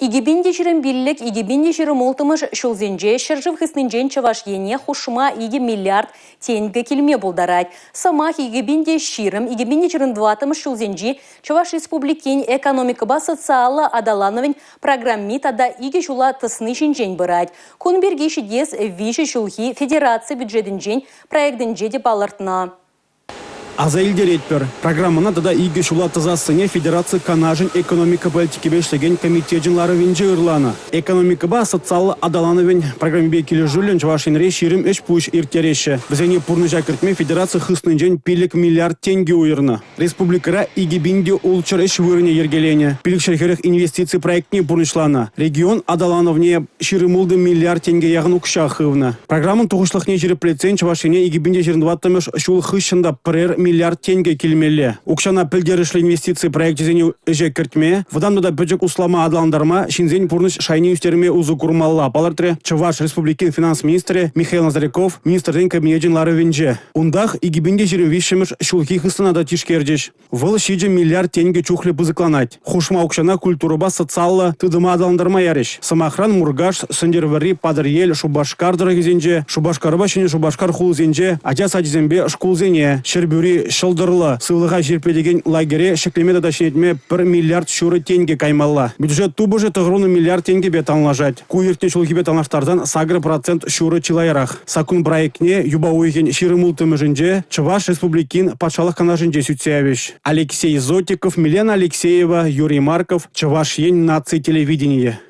Игибинде жирен биллик, игибинде жирен олтымыш шулзенже, шыржыв хыснынжен чаваш ене хушма иги миллиард тенге келме болдарать. Самах игибинде ширым, игибинде жирен дватымыш шулзенжи, чаваш республикин экономикаба социала адалановын программит ада иги жула тысны жинжен бырать. Кунберги шидес виши шулхи федерация бюджетинжен проектинже деп алыртна. Азаилдер етпер. Программана дада иге шулатызасыне Федерация канажын экономика политики бешлеген комитетжинлары венже ырлана. Экономика ба социалы адалановен программбе келі жүлін чавашинре ширим эш пуш иртереші. Бізене пурны жакыртме Федерация хыснынжен пилік миллиард тенге уйырна. Республикара иге бинде улчыр эш вырыне ергелене. Пилік шерхерек инвестиции проектне пурнышлана. Регион адалановне ширимулды миллиард тенге яғын укшахывна. Программын туғышлықне жиреплецен чавашине иге бинде жирындваттымыш шул хыщында прер миллиард тенге келмелі. Укшана пілдерішлі инвестиции проектізіне үже кіртме, вадамда бөджек услама адаландарма шинзен пурныш шайни үстерме узу курмалла. Палыртре Чуваш Республикин финанс министрі Михаил Назаряков министрден кабинетин лары венже. Ундах игибинде жирим вишемыш шулхи хыстанада тишкердеш. Выл шиджи миллиард тенге чухле пызыкланать. Хушма укшана культураба социалла тыдыма адаландарма яреш. Самахран Мургаш, Сандервари, Падырел, Шубашкар дырагизенже, Шубашкарба шыне Шубашкар хулзенже, Адя садизембе шкулзене, Шербюри шылдырлы сылыға жерпелеген лагере шеклеме дашнетме 1 миллиард шуры тенге каймалла. Бюджет тубыжы тығыруны миллиард тенге бет анлажать. Куертне шулхи бет анлаштардан сагры процент шуры чилайрах. Сакун проектне юба уйген ширымултымы жынже Чуваш Республикин патшалық канажынже сүтсеявеш. Алексей Зотиков, Милена Алексеева, Юрий Марков, Чуваш ен нации телевидение.